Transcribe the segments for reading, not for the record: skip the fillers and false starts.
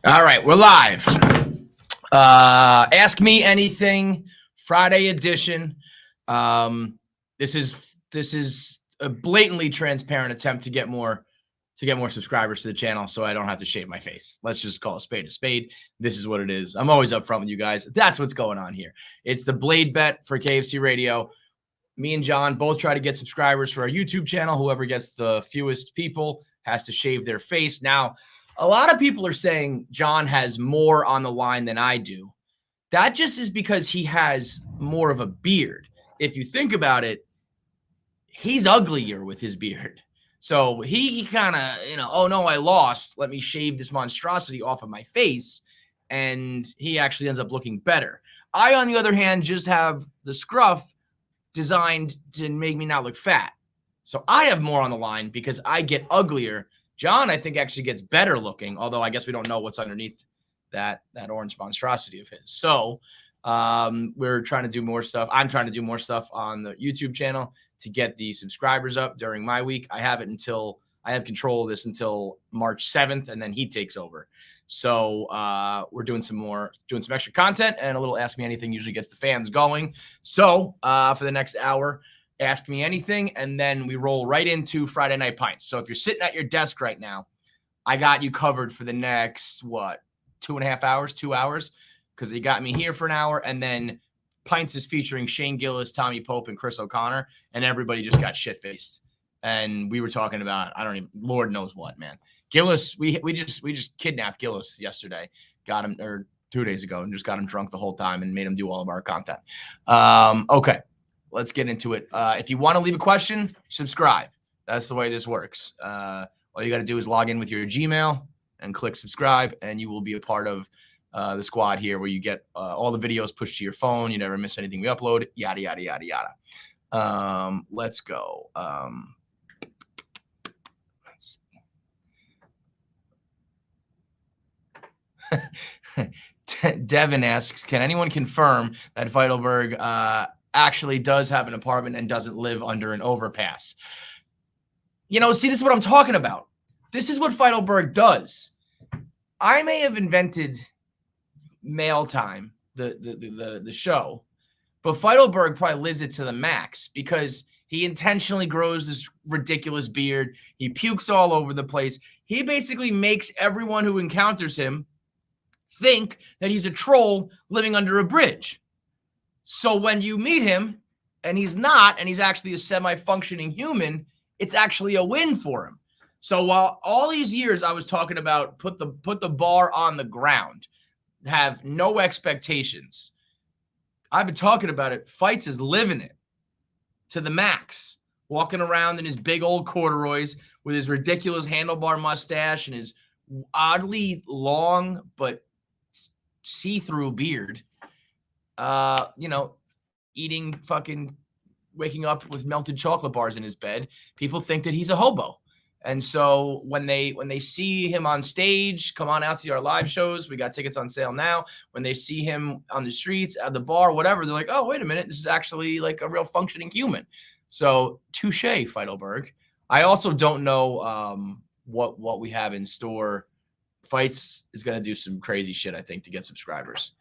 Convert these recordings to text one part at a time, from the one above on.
All right, we're live. Ask me anything, Friday edition. This is a blatantly transparent attempt to get more subscribers to the channel, so I don't have to shave my face. Let's just call a spade a spade. This is what it is. I'm always upfront with you guys. That's what's going on here. It's the Blade Bet for KFC Radio. Me and John both try to get subscribers for our YouTube channel. Whoever gets the fewest people has to shave their face. Now, a lot of people are saying John has more on the line than I do. That just is because he has more of a beard. If you think about it, he's uglier with his beard. So he kind of, oh no, I lost. Let me shave this monstrosity off of my face. And he actually ends up looking better. I, on the other hand, just have the scruff designed to make me not look fat. So I have more on the line because I get uglier. John, I think, actually gets better looking, although I guess we don't know what's underneath that orange monstrosity of his. So we're trying to do more stuff. I'm trying to do more stuff on the YouTube channel to get the subscribers up during my week. I have control of this until March 7th, and then he takes over. So we're doing some extra content, and a little Ask Me Anything usually gets the fans going. So for the next hour, Ask Me Anything, and then we roll right into Friday Night Pints. So if you're sitting at your desk right now, I got you covered for the next, 2.5 hours, 2 hours, because they got me here for an hour, and then Pints is featuring Shane Gillis, Tommy Pope, and Chris O'Connor, and everybody just got shit-faced. And we were talking about, Lord knows what, man. Gillis, we just kidnapped Gillis yesterday, got him, or 2 days ago, and just got him drunk the whole time and made him do all of our content. Okay, let's get into it. If you want to leave a question, subscribe. That's the way this works. All you got to do is log in with your Gmail and click subscribe, and you will be a part of the squad here, where you get all the videos pushed to your phone. You never miss anything we upload, yada, yada, yada, yada. Let's go. Let's see. Devin asks, can anyone confirm that Vitalberg actually does have an apartment and doesn't live under an overpass? See, this is what I'm talking about. This is what Vitalberg does. I may have invented Mail Time, the show, but Vitalberg probably lives it to the max because he intentionally grows this ridiculous beard. He pukes all over the place. He basically makes everyone who encounters him think that he's a troll living under a bridge. So when you meet him and he's not, and he's actually a semi-functioning human, it's actually a win for him. So while all these years I was talking about put the bar on the ground, have no expectations, I've been talking about it. Fights is living it to the max, walking around in his big old corduroys with his ridiculous handlebar mustache and his oddly long but see-through beard. Waking up with melted chocolate bars in his bed. People think that he's a hobo. And so when they see him on stage, come on out to our live shows. We got tickets on sale now. When they see him on the streets, at the bar, whatever, they're like, oh, wait a minute. This is actually like a real functioning human. So touche, Vitalberg. I also don't know what we have in store. Fights is going to do some crazy shit, I think, to get subscribers.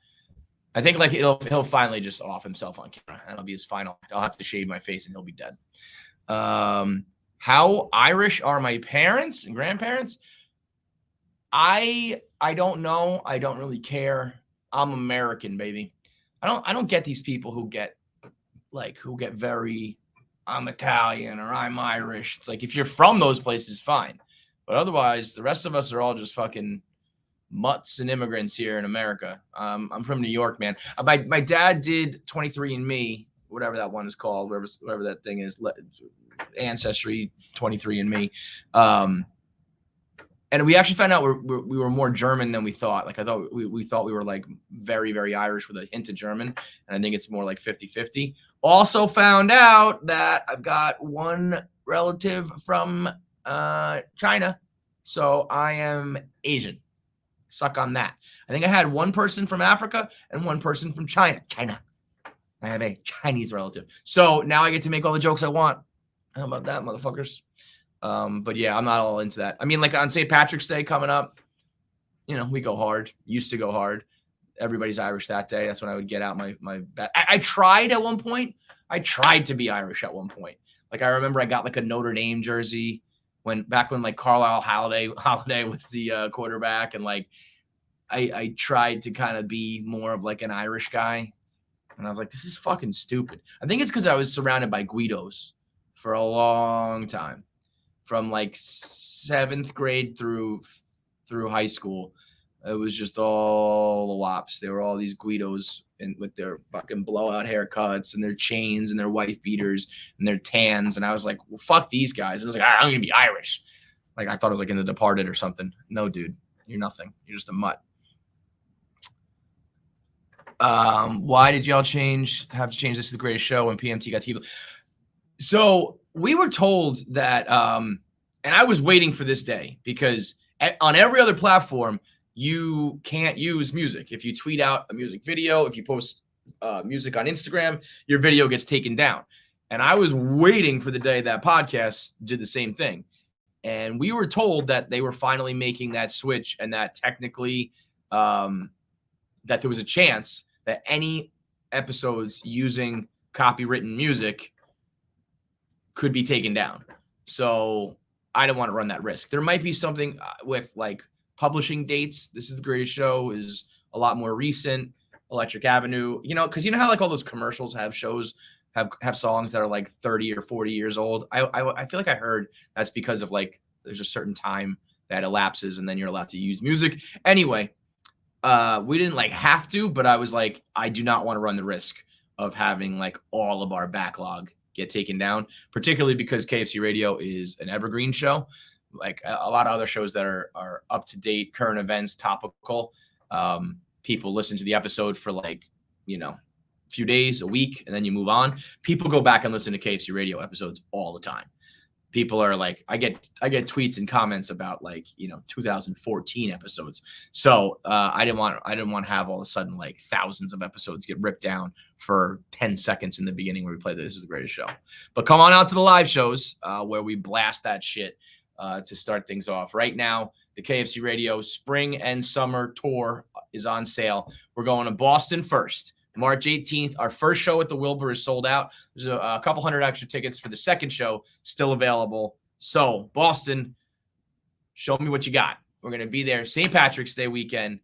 I think like he'll finally just off himself on camera. That'll be his final. I'll have to shave my face and he'll be dead. How Irish are my parents and grandparents? I don't know. I don't really care. I'm American, baby. I don't get these people who get very, I'm Italian or I'm Irish. It's like, if you're from those places, fine. But otherwise, the rest of us are all just fucking mutts and immigrants here in America. I'm from New York, man. My dad did 23andMe, whatever that one is called, whatever that thing is, Ancestry 23andMe. And we actually found out we were more German than we thought. Like, I thought we thought we were like very, very Irish with a hint of German. And I think it's more like 50-50. Also found out that I've got one relative from China. So I am Asian. Suck on that. I think I had one person from Africa and one person from China. I have a Chinese relative. So now I get to make all the jokes I want. How about that, motherfuckers? But yeah, I'm not all into that. I mean, like on St. Patrick's Day coming up, we go hard. Used to go hard. Everybody's Irish that day. That's when I would get out my bet. I tried at one point. I tried to be Irish at one point. Like I remember I got like a Notre Dame jersey back when like Carlisle Holiday was the quarterback, and like I tried to kind of be more of like an Irish guy, and I was like, this is fucking stupid. I think it's because I was surrounded by Guidos for a long time, from like 7th grade through high school. It was just all the wops. They were all these Guidos with their fucking blowout haircuts and their chains and their wife beaters and their tans. And I was like, well, fuck these guys. And I was like, I'm going to be Irish. Like, I thought it was like in The Departed or something. No, dude, you're nothing. You're just a mutt. Why did y'all have to change This Is the Greatest Show when PMT got TV? So we were told that, and I was waiting for this day because on every other platform, you can't use music. If you tweet out a music video, if you post music on Instagram, your video gets taken down. And I was waiting for the day that podcast did the same thing. And we were told that they were finally making that switch, and that technically that there was a chance that any episodes using copywritten music could be taken down. So I don't want to run that risk. There might be something with like publishing dates. This Is the Greatest Show is a lot more recent. Electric Avenue, because you know how like all those commercials have shows have songs that are like 30 or 40 years old. I feel like I heard that's because of like there's a certain time that elapses and then you're allowed to use music. Anyway, we didn't like have to, but I was like, I do not want to run the risk of having like all of our backlog get taken down, particularly because KFC Radio is an evergreen show. Like a lot of other shows that are up to date, current events, topical. People listen to the episode for like, a few days, a week, and then you move on. People go back and listen to KFC Radio episodes all the time. People are like, I get tweets and comments about like, 2014 episodes. So I didn't want to have all of a sudden like thousands of episodes get ripped down for 10 seconds in the beginning where we play This Is the Greatest Show. But come on out to the live shows where we blast that shit to start things off. Right now, the KFC Radio Spring and Summer Tour is on sale. We're going to Boston first. March 18th, our first show at the Wilbur is sold out. There's a couple hundred extra tickets for the second show still available. So, Boston, show me what you got. We're going to be there St. Patrick's Day weekend.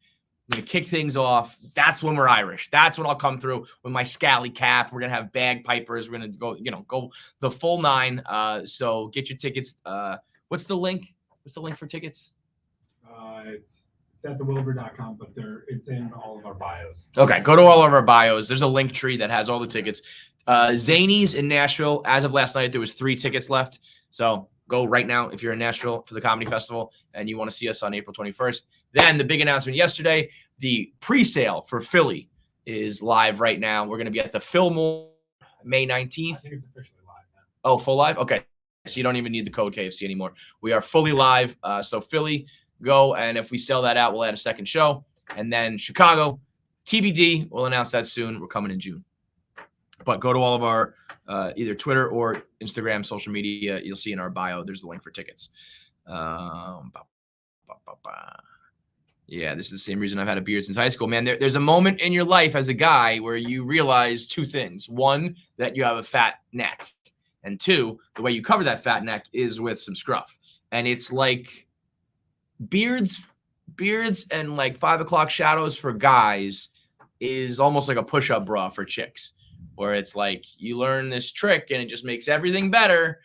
We're going to kick things off. That's when we're Irish. That's when I'll come through with my scally cap. We're going to have bagpipers. We're going to go the full 9. So, get your tickets. What's the link? What's the link for tickets? It's at thewilbur.com, but it's in all of our bios. Okay, go to all of our bios. There's a link tree that has all the tickets. Zanies in Nashville, as of last night, there was 3 tickets left. So go right now if you're in Nashville for the Comedy Festival and you want to see us on April 21st. Then the big announcement yesterday, the pre-sale for Philly is live right now. We're going to be at the Fillmore May 19th. I think it's officially live now. Oh, full live? Okay. So you don't even need the code KFC anymore. We are fully live. So Philly, go. And if we sell that out, we'll add a second show. And then Chicago, TBD. We'll announce that soon. We're coming in June. But go to all of our either Twitter or Instagram social media. You'll see in our bio, there's the link for tickets. Yeah, this is the same reason I've had a beard since high school. Man, there's a moment in your life as a guy where you realize 2 things. 1, that you have a fat neck. And 2, the way you cover that fat neck is with some scruff. And it's like beards and like 5 o'clock shadows for guys is almost like a push-up bra for chicks, where it's like you learn this trick and it just makes everything better.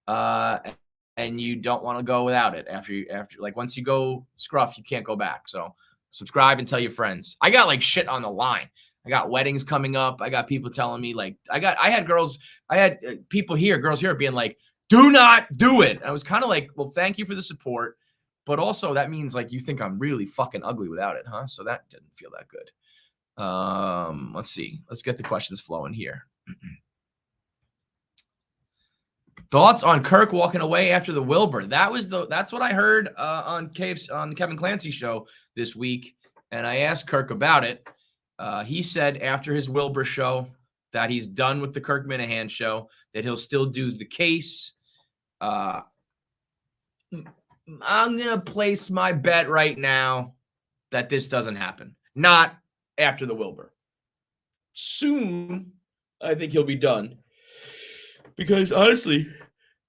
And you don't want to go without it after like once you go scruff, you can't go back. So subscribe and tell your friends. I got like shit on the line. I got weddings coming up. I got people telling me like, I had girls here being like, do not do it. And I was kind of like, well, thank you for the support. But also that means like, you think I'm really fucking ugly without it, huh? So that didn't feel that good. Let's see. Let's get the questions flowing here. Thoughts on Kirk walking away after the Wilbur? That's what I heard on the Kevin Clancy show this week. And I asked Kirk about it. He said after his Wilbur show that he's done with the Kirk Minahan show, that he'll still do the case. I'm going to place my bet right now that this doesn't happen. Not after the Wilbur. Soon, I think he'll be done. Because honestly,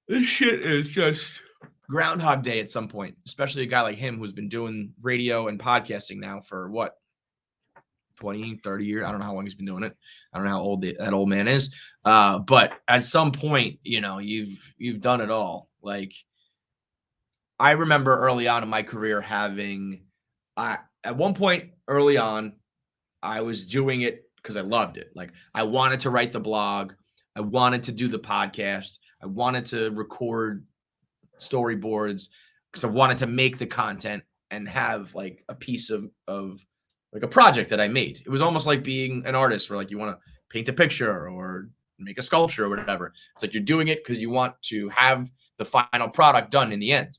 this shit is just Groundhog Day at some point, especially a guy like him who's been doing radio and podcasting now for what, 20, 30 years? I don't know how long he's been doing it. I don't know how old that old man is. But at some point, you know, you've done it all. Like, I remember early on in my career at one point early on, I was doing it because I loved it. Like, I wanted to write the blog. I wanted to do the podcast. I wanted to record storyboards because I wanted to make the content and have like a piece of like a project that I made. It was almost like being an artist where like you want to paint a picture or make a sculpture or whatever. It's like you're doing it because you want to have the final product done in the end.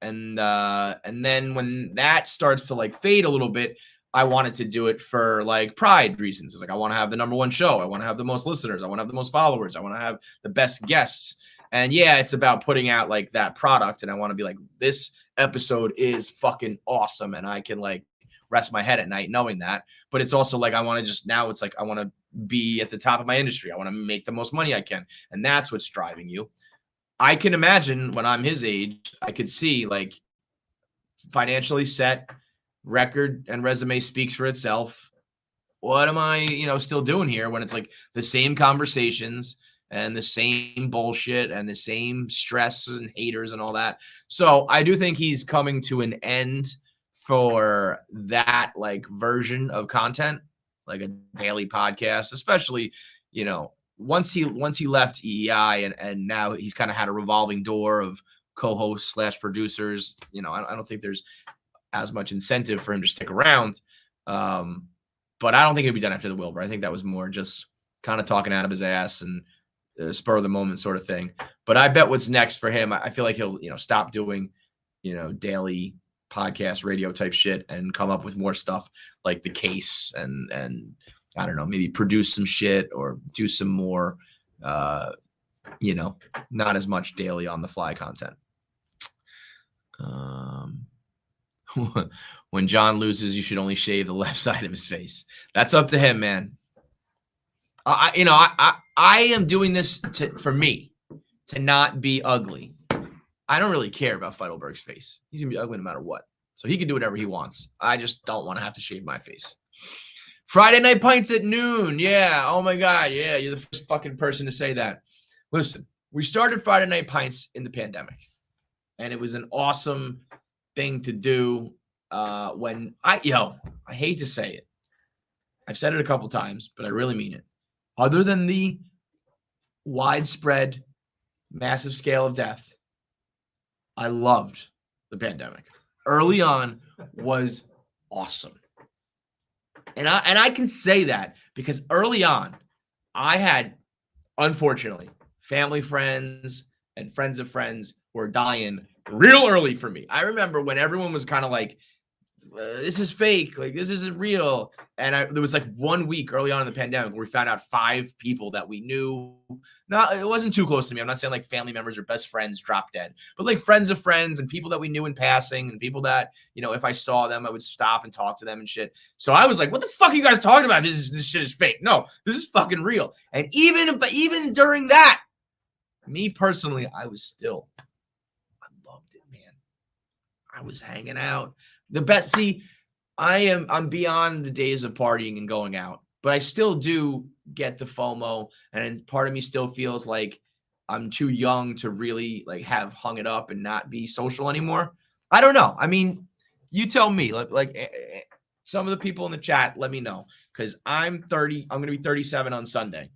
And then when that starts to like fade a little bit, I wanted to do it for like pride reasons. It's like, I want to have the #1 show. I want to have the most listeners. I want to have the most followers. I want to have the best guests. And yeah, it's about putting out like that product. And I want to be like, this episode is fucking awesome. And I can like rest my head at night knowing that. But it's also like, I want to just, now it's like, I want to be at the top of my industry. I want to make the most money I can. And that's what's driving you. I can imagine when I'm his age, I could see like financially set, record and resume speaks for itself. What am I, still doing here when it's like the same conversations and the same bullshit and the same stress and haters and all that. So I do think he's coming to an end for that like version of content, like a daily podcast, especially, once he left EEI and now he's kind of had a revolving door of co-hosts / producers. I don't think there's as much incentive for him to stick around. But I don't think he'll be done after the Wilbur. I think that was more just kind of talking out of his ass and spur of the moment sort of thing. But I bet what's next for him, I feel like he'll, stop doing, daily podcast radio type shit and come up with more stuff like The Case and I don't know, maybe produce some shit or do some more, not as much daily on the fly content. When John loses, you should only shave the left side of his face. That's up to him, man. I am doing this for me to not be ugly. I don't really care about Vitalberg's face. He's gonna be ugly no matter what. So he can do whatever he wants. I just don't want to have to shave my face. Friday Night Pints at noon. Yeah. Oh my God. Yeah. You're the first fucking person to say that. Listen, we started Friday Night Pints in the pandemic, and it was an awesome thing to do. When I hate to say it. I've said it a couple times, but I really mean it. Other than the widespread, massive scale of death, I loved the pandemic. Early on was awesome. And I can say that because early on, I had, unfortunately, family friends and friends of friends were dying real early for me. I remember when everyone was kind of like, this is fake, like this isn't real. And there was like 1 week early on in the pandemic where we found out 5 people that we knew. It wasn't too close to me. I'm not saying like family members or best friends dropped dead, but like friends of friends and people that we knew in passing and people that, if I saw them, I would stop and talk to them and shit. So I was like, what the fuck are you guys talking about? This shit is fake. No, this is fucking real. And even during that, me personally, I loved it, man. I was hanging out. The best, see, I'm beyond the days of partying and going out, but I still do get the FOMO, and part of me still feels like I'm too young to really like have hung it up and not be social anymore. I don't know. I mean, you tell me. Like some of the people in the chat, let me know, because I'm 30. I'm gonna be 37 on Sunday,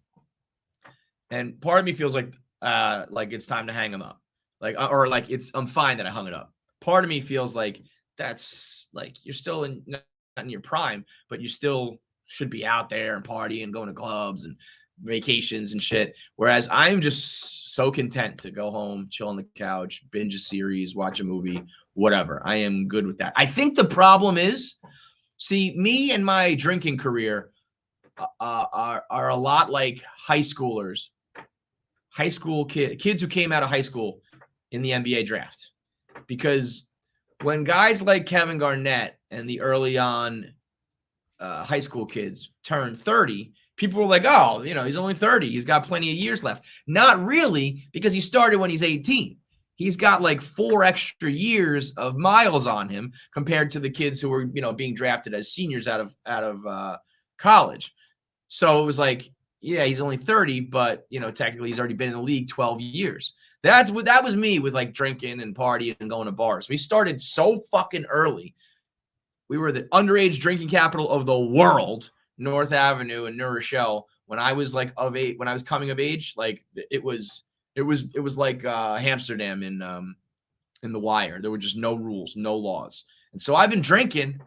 and part of me feels like it's time to hang them up, or like I'm fine that I hung it up. Part of me feels like that's like you're still not in your prime, but you still should be out there and partying and going to clubs and vacations and shit. Whereas I'm just so content to go home, chill on the couch, binge a series, watch a movie, whatever. I am good with that. I think the problem is, see, me and my drinking career are a lot like high schoolers, high school kids who came out of high school in the NBA draft, because when guys like Kevin Garnett and the early on high school kids turned 30, people were like, oh, he's only 30. He's got plenty of years left. Not really, because he started when he's 18. He's got like 4 extra years of miles on him compared to the kids who were, being drafted as seniors out of college. So it was like, yeah, he's only 30, but technically he's already been in the league 12 years. That was me with like drinking and partying and going to bars. We started so fucking early. We were the underage drinking capital of the world, North Avenue in New Rochelle. When I was like when I was coming of age, like it was like Amsterdam in The Wire. There were just no rules, no laws. And so I've been drinking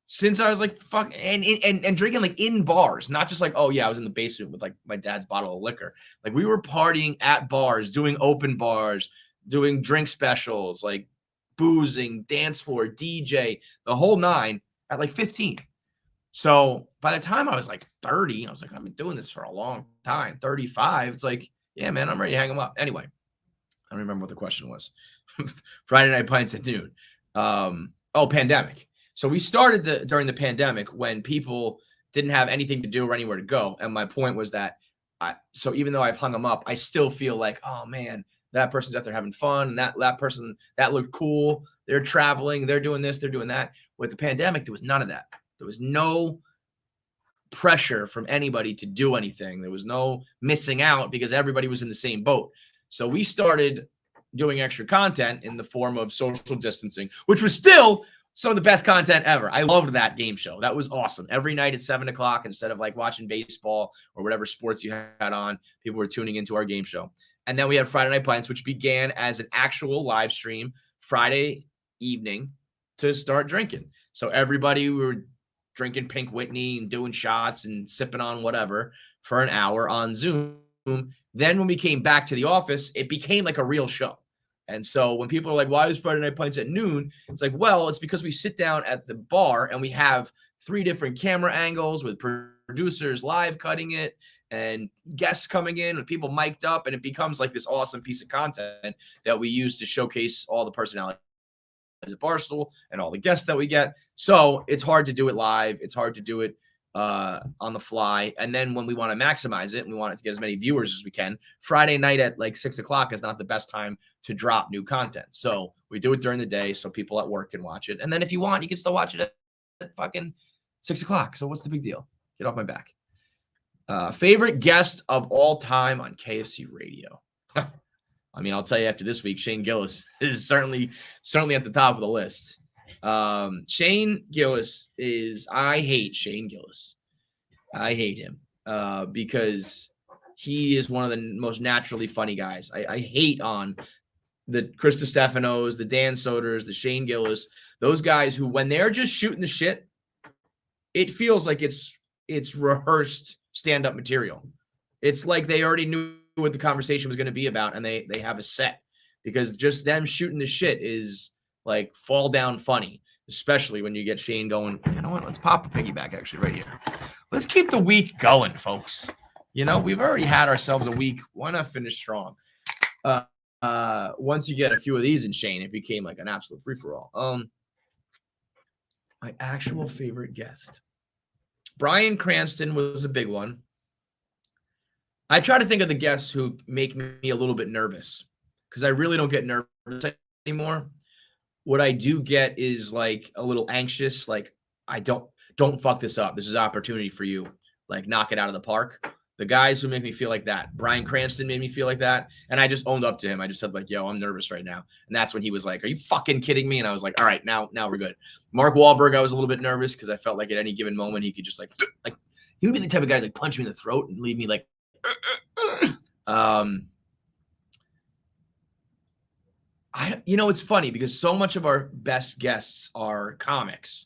since I was like fuck and drinking like in bars, not just like, oh yeah, I was in the basement with like my dad's bottle of liquor. Like we were partying at bars, doing open bars, doing drink specials, like boozing, dance floor, DJ, the whole nine at like 15. So by the time I was like 30, I was like, I've been doing this for a long time. 35, it's like, yeah, man, I'm ready to hang them up. Anyway, I don't remember what the question was. Friday night pints at noon. Pandemic. So we started during the pandemic when people didn't have anything to do or anywhere to go. And my point was that so even though I've hung them up, I still feel like, oh man, that person's out there having fun. And that person, that looked cool. They're traveling. They're doing this. They're doing that. With the pandemic, there was none of that. There was no pressure from anybody to do anything. There was no missing out because everybody was in the same boat. So we started doing extra content in the form of social distancing, which was still some of the best content ever. I loved that game show. That was awesome. Every night at 7:00, instead of like watching baseball or whatever sports you had on, people were tuning into our game show. And then we had Friday Night Pints, which began as an actual live stream Friday evening to start drinking. So everybody, we were drinking Pink Whitney and doing shots and sipping on whatever for an hour on Zoom. Then when we came back to the office, it became like a real show. And so when people are like, why is Friday Night Pints at noon? It's like, well, it's because we sit down at the bar and we have 3 different camera angles with producers live cutting it and guests coming in with people mic'd up. And it becomes like this awesome piece of content that we use to showcase all the personalities at Barstool and all the guests that we get. So it's hard to do it live. It's hard to do it on the fly. And then when we want to maximize it and we want it to get as many viewers as we can, Friday night at like 6:00 is not the best time to drop new content. So we do it during the day so people at work can watch it. And then if you want, you can still watch it at fucking 6:00. So what's the big deal? Get off my back. Favorite guest of all time on KFC radio. I mean, I'll tell you after this week, Shane Gillis is certainly at the top of the list. Shane Gillis I hate Shane Gillis. I hate him because he is one of the most naturally funny guys. I hate on the Chris DiStefanos, the Dan Soders, the Shane Gillis, those guys who, when they're just shooting the shit, it feels like it's rehearsed stand-up material. It's like they already knew what the conversation was going to be about, and they have a set, because just them shooting the shit is like fall down funny, especially when you get Shane going, you know what, let's pop a piggyback actually right here. Let's keep the week going, folks. We've already had ourselves a week. Why not finish strong? Once you get a few of these in Shane, it became like an absolute free-for-all. My actual favorite guest. Bryan Cranston was a big one. I try to think of the guests who make me a little bit nervous, because I really don't get nervous anymore. What I do get is like a little anxious, like I don't fuck this up. This is an opportunity for you. Like knock it out of the park. The guys who make me feel like that. Bryan Cranston made me feel like that. And I just owned up to him. I just said like, yo, I'm nervous right now. And that's when he was like, are you fucking kidding me? And I was like, all right, now we're good. Mark Wahlberg, I was a little bit nervous because I felt like at any given moment he could just like he would be the type of guy like punch me in the throat and leave me like it's funny because so much of our best guests are comics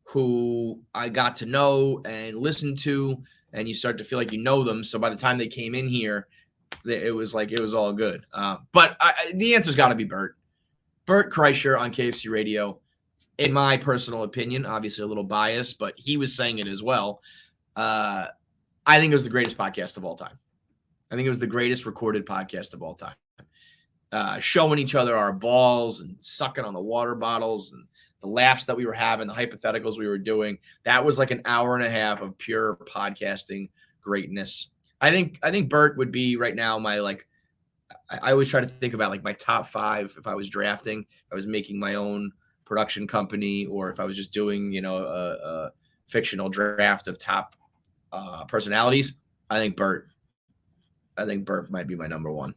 who I got to know and listen to, and you start to feel like you know them. So by the time they came in here, it was all good. But the answer's got to be Bert Kreischer on KFC Radio. In my personal opinion, obviously a little biased, but he was saying it as well. I think it was the greatest podcast of all time. I think it was the greatest recorded podcast of all time. showing each other our balls and sucking on the water bottles and the laughs that we were having, the hypotheticals we were doing. That was like an hour and a half of pure podcasting greatness. I think Bert would be right now my like. I always try to think about like my top 5 if I was drafting, if I was making my own production company, or if I was just doing a fictional draft of top personalities. I think Bert might be my number one.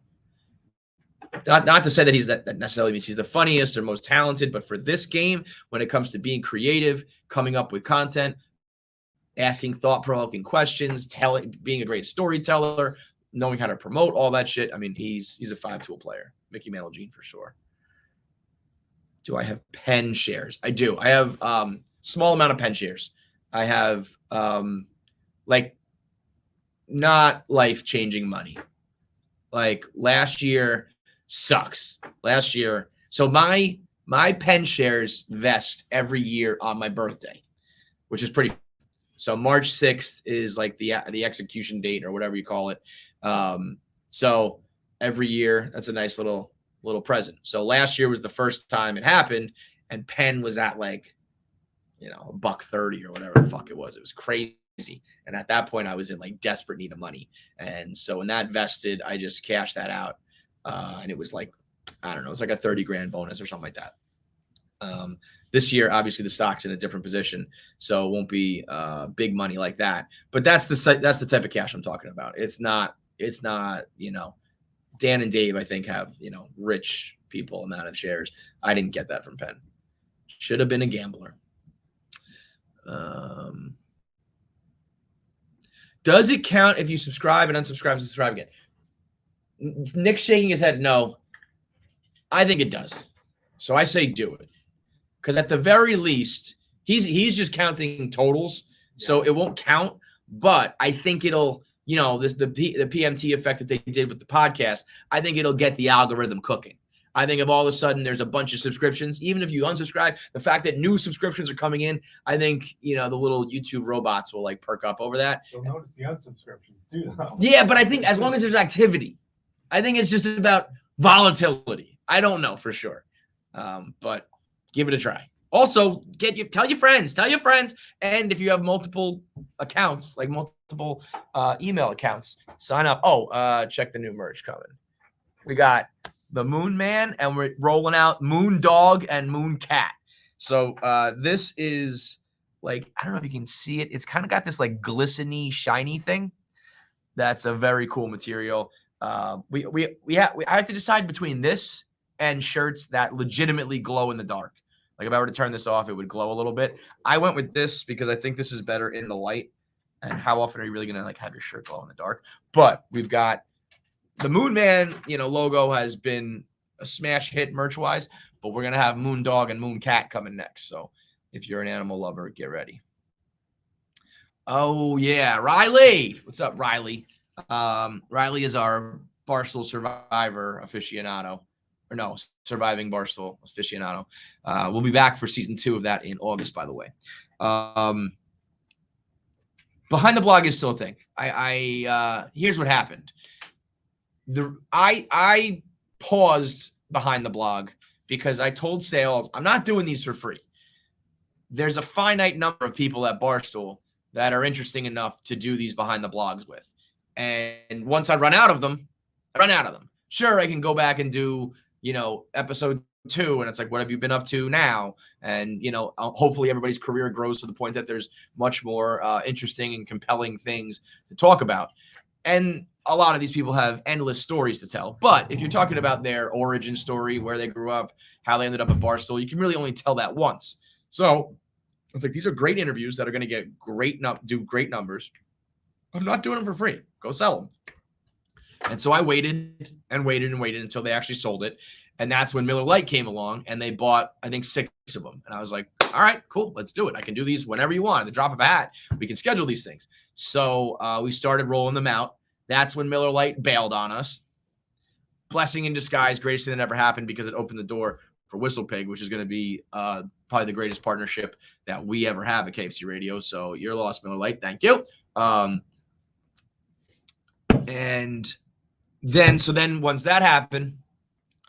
Not to say that that necessarily means he's the funniest or most talented, but for this game, when it comes to being creative, coming up with content, asking thought-provoking questions, being a great storyteller, knowing how to promote all that shit. I mean, he's a 5-tool player. Mickey Mantle Gene for sure. Do I have pen shares? I do. I have small amount of pen shares. I have like not life-changing money. Like last year sucks. Last year. So my pen shares vest every year on my birthday, which is pretty. So March 6th is like the execution date or whatever you call it. So every year, that's a nice little present. So last year was the first time it happened, and Penn was at like, $1.30 or whatever the fuck it was. It was crazy. And at that point, I was in like desperate need of money. And so when that vested, I just cashed that out. And it was like, I don't know, it's like a 30 grand bonus or something like that. This year, obviously, the stock's in a different position, so it won't be big money like that. But that's the type of cash I'm talking about. It's not. Dan and Dave, I think, have rich people amount of shares. I didn't get that from Penn. Should have been a gambler. Does it count if you subscribe and unsubscribe and subscribe again? Nick's shaking his head. No, I think it does. So I say do it. Because at the very least, he's just counting totals, so it won't count. But I think it'll, the PMT effect that they did with the podcast, I think it'll get the algorithm cooking. I think if all of a sudden there's a bunch of subscriptions, even if you unsubscribe, the fact that new subscriptions are coming in, I think, the little YouTube robots will like perk up over that. You'll notice the unsubscriptions too, though. Yeah, but I think as long as there's activity, I think it's just about volatility. I don't know for sure, but give it a try. Also, tell your friends, and if you have multiple accounts, like multiple email accounts, sign up. Check the new merch coming. We got the Moon Man, and we're rolling out Moon Dog and Moon Cat. So this is like, I don't know if you can see it. It's kind of got this like glistening, shiny thing. That's a very cool material. I have to decide between this and shirts that legitimately glow in the dark. Like if I were to turn this off, it would glow a little bit. I went with this because I think this is better in the light. And how often are you really gonna like have your shirt glow in the dark? But we've got the Moon Man, logo has been a smash hit merch-wise, but we're gonna have Moon Dog and Moon Cat coming next. So if you're an animal lover, get ready. Oh yeah, Riley. What's up, Riley? Riley is our Barstool Survivor aficionado. Or no, Surviving Barstool aficionado. We'll be back for season 2 of that in August, by the way. Behind the blog is still a thing. Here's what happened. I paused behind the blog because I told sales I'm not doing these for free. There's a finite number of people at Barstool that are interesting enough to do these behind the blogs with. And once I run out of them, I run out of them. Sure, I can go back and do episode 2, and it's like, what have you been up to now? And hopefully everybody's career grows to the point that there's much more interesting and compelling things to talk about. And a lot of these people have endless stories to tell. But if you're talking about their origin story, where they grew up, how they ended up at Barstool, you can really only tell that once. So it's like, these are great interviews that are going to get do great numbers. I'm not doing them for free. Go sell them. And so I waited and waited and waited until they actually sold it. And that's when Miller Lite came along, and they bought, I think, 6 of them. And I was like, all right, cool, let's do it. I can do these whenever you want. At the drop of a hat, we can schedule these things. So we started rolling them out. That's when Miller Lite bailed on us. Blessing in disguise, greatest thing that ever happened, because it opened the door for Whistle Pig, which is going to be probably the greatest partnership that we ever have at KFC Radio. So your loss, Miller Lite. Thank you. And then once that happened,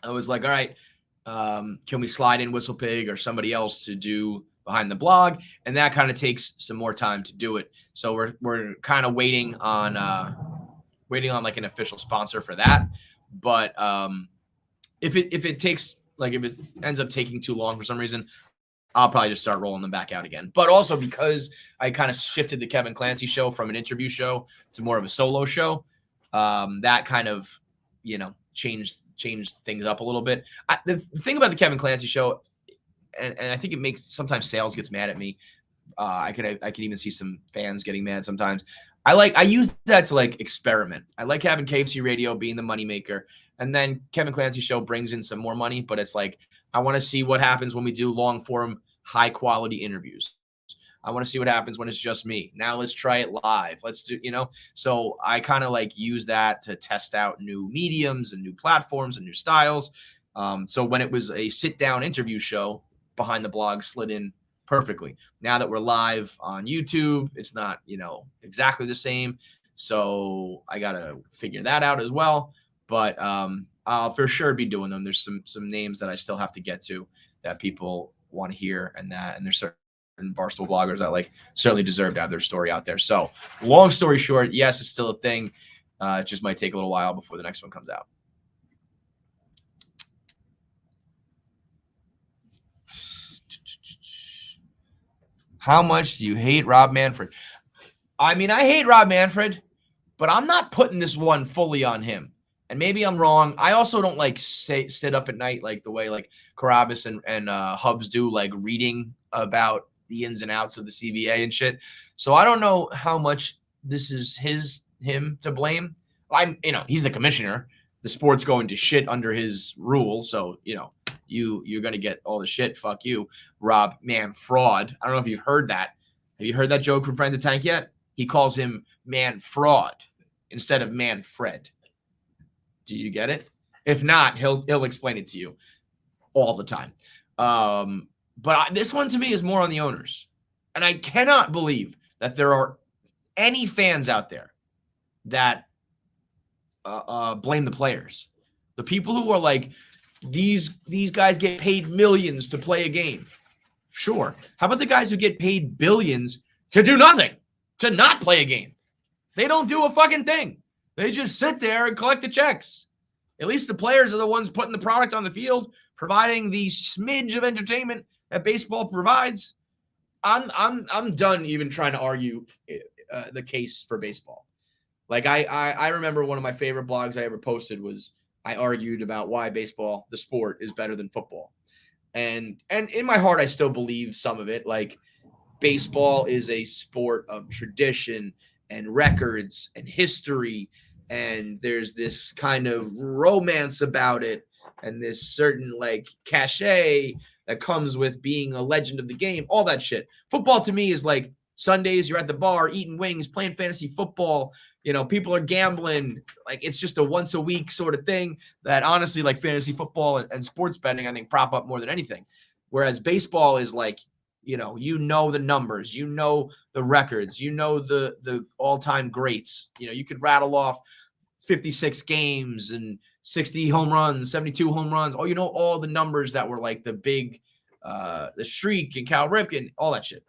I was like, all right, can we slide in Whistle Pig or somebody else to do behind the blog? And that kind of takes some more time to do it. So we're kind of waiting on like an official sponsor for that. But if it takes, like, if it ends up taking too long for some reason, I'll probably just start rolling them back out again. But also because I kind of shifted the Kevin Clancy show from an interview show to more of a solo show, that kind of, changed things up a little bit. The thing about the Kevin Clancy show, and I think it makes, sometimes sales gets mad at me. I could even see some fans getting mad sometimes. I use that to like experiment. I like having KFC Radio being the moneymaker, and then Kevin Clancy show brings in some more money, but it's like, I want to see what happens when we do long form, high quality interviews. I want to see what happens when it's just me. Now let's try it live. Let's do, so I kind of like use that to test out new mediums and new platforms and new styles. So when it was a sit down interview show, Behind the Blog slid in perfectly. Now that we're live on YouTube, it's not, exactly the same. So I got to figure that out as well. But I'll for sure be doing them. There's some names that I still have to get to that people want to hear, and there's certain Barstool bloggers that like certainly deserve to have their story out there. So long story short, yes, it's still a thing. It just might take a little while before the next one comes out. How much do you hate Rob Manfred? I mean, I hate Rob Manfred, but I'm not putting this one fully on him. And maybe I'm wrong. I also don't like sit up at night like the way like Carabas and Hubs do, like reading about the ins and outs of the CBA and shit. So I don't know how much this is him to blame. He's the commissioner. The sport's going to shit under his rule. So, you're going to get all the shit. Fuck you, Rob Manfred. I don't know if you've heard that. Have you heard that joke from Friend the Tank yet? He calls him Manfred instead of Manfred. Do you get it? If not, he'll explain it to you all the time. But this one to me is more on the owners. And I cannot believe that there are any fans out there that blame the players. The people who are like, these guys get paid millions to play a game. Sure. How about the guys who get paid billions to do nothing, to not play a game? They don't do a fucking thing. They just sit there and collect the checks. At least the players are the ones putting the product on the field, providing the smidge of entertainment that baseball provides. I'm done even trying to argue the case for baseball. Like I remember one of my favorite blogs I ever posted was I argued about why baseball, the sport, is better than football. And in my heart, I still believe some of it. Like, baseball is a sport of tradition and records and history, and there's this kind of romance about it and this certain like cachet that comes with being a legend of the game, all that shit. Football to me is like Sundays, you're at the bar eating wings, playing fantasy football. People are gambling. Like, it's just a once a week sort of thing that honestly, like fantasy football and sports betting, I think prop up more than anything. Whereas baseball is like, the numbers, the records, the all-time greats. You could rattle off 56 games and 60 home runs, 72 home runs. All the numbers that were like the big, the streak and Cal Ripken, all that shit.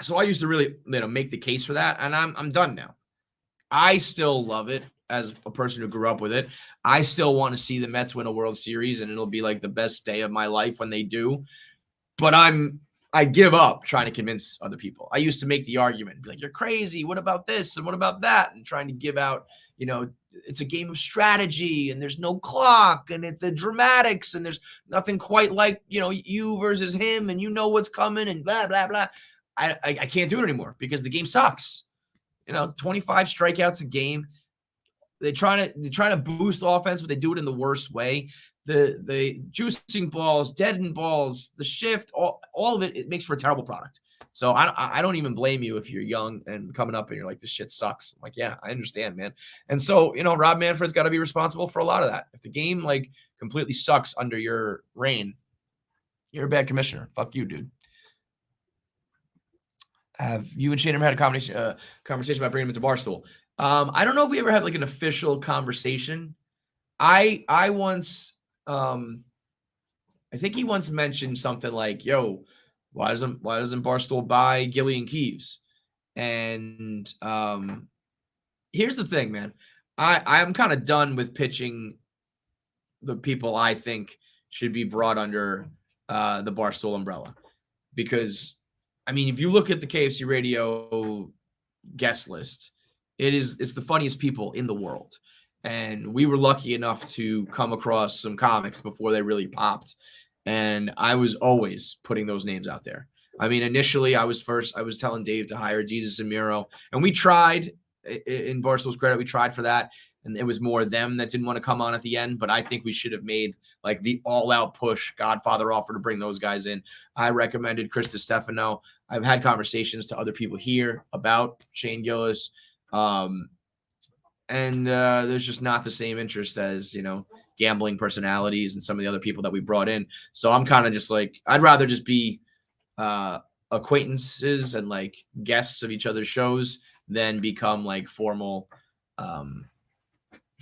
So I used to really, make the case for that, and I'm done now. I still love it as a person who grew up with it. I still want to see the Mets win a World Series, and it'll be like the best day of my life when they do. But I give up trying to convince other people. I used to make the argument, be like, you're crazy. What about this? And what about that? And trying to give out, it's a game of strategy and there's no clock and it's the dramatics and there's nothing quite like, you versus him and what's coming and blah, blah, blah. I can't do it anymore because the game sucks. 25 strikeouts a game. They're trying to boost offense, but they do it in the worst way. The juicing balls, deadened balls, the shift, all of it makes for a terrible product. So I don't even blame you if you're young and coming up and you're like, this shit sucks. I'm like, yeah, I understand, man. And so, Rob Manfred's got to be responsible for a lot of that. If the game like completely sucks under your reign, you're a bad commissioner. Fuck you, dude. Have you and Shane ever had a conversation about bringing him to Barstool? I don't know if we ever had like an official conversation. I once I think he once mentioned something like, "Yo, why doesn't Barstool buy Gillian Keeves?" And here's the thing, man. I'm kind of done with pitching the people I think should be brought under the Barstool umbrella, because I mean, if you look at the KFC Radio guest list, it's the funniest people in the world. And we were lucky enough to come across some comics before they really popped. And I was always putting those names out there. I mean, initially I was telling Dave to hire Jesus and Miro, and we tried. In Barstool's credit, we tried for that. And it was more them that didn't want to come on at the end. But I think we should have made like the all-out push Godfather offer to bring those guys in. I recommended Chris DiStefano. I've had conversations to other people here about Shane Gillis. And there's just not the same interest as, gambling personalities and some of the other people that we brought in. So I'm kind of just like, I'd rather just be acquaintances and like guests of each other's shows than become like formal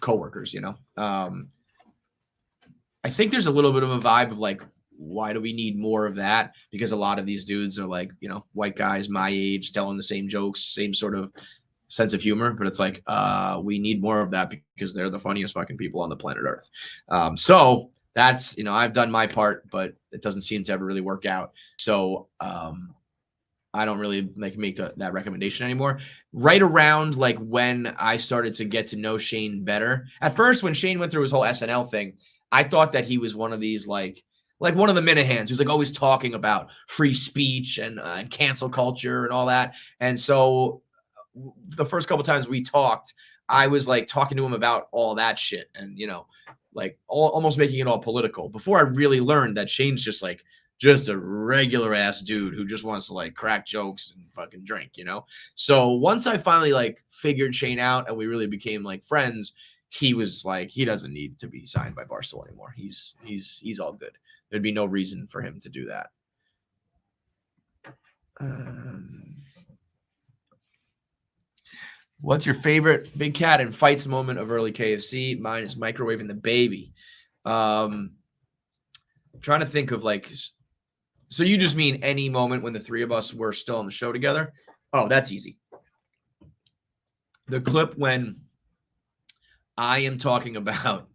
coworkers, I think there's a little bit of a vibe of like, why do we need more of that? Because a lot of these dudes are like, white guys my age telling the same jokes, same sort of sense of humor. But it's like, we need more of that because they're the funniest fucking people on the planet Earth. So that's, I've done my part, but it doesn't seem to ever really work out. So I don't really make that recommendation anymore. Right around like when I started to get to know Shane better. At first, when Shane went through his whole SNL thing, I thought that he was one of these like one of the Minahans who's like always talking about free speech and cancel culture and all that. And so the first couple times we talked, I was like talking to him about all that shit and, like almost making it all political before I really learned that Shane's just a regular ass dude who just wants to like crack jokes and fucking drink, So once I finally like figured Shane out and we really became like friends, he was like, he doesn't need to be signed by Barstool anymore. He's all good. There'd be no reason for him to do that. What's your favorite Big Cat and Fights moment of early KFC? Mine is microwaving the baby. Trying to think of like, so you just mean any moment when the three of us were still on the show together? Oh, that's easy. The clip when I am talking about,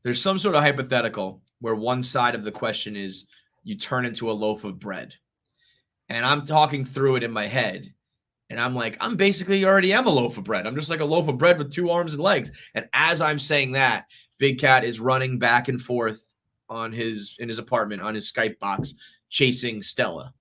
there's some sort of hypothetical where one side of the question is you turn into a loaf of bread. And I'm talking through it in my head. And I'm like, I'm basically already am a loaf of bread. I'm just like a loaf of bread with 2 arms and legs. And as I'm saying that, Big Cat is running back and forth in his apartment on his Skype box, chasing Stella.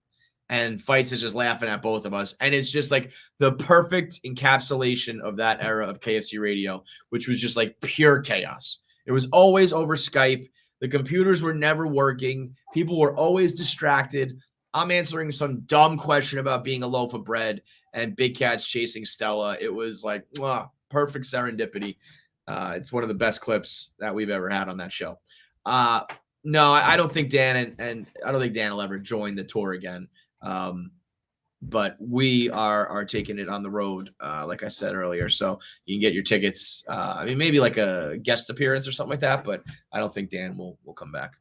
And Fights is just laughing at both of us. And it's just like the perfect encapsulation of that era of KFC Radio, which was just like pure chaos. It was always over Skype. The computers were never working. People were always distracted. I'm answering some dumb question about being a loaf of bread, and Big Cat's chasing Stella. It was like perfect serendipity. It's one of the best clips that we've ever had on that show. No, I don't think Dan and I don't think Dan will ever join the tour again. But we are taking it on the road, like I said earlier. So you can get your tickets. I mean, maybe like a guest appearance or something like that, but I don't think Dan will come back.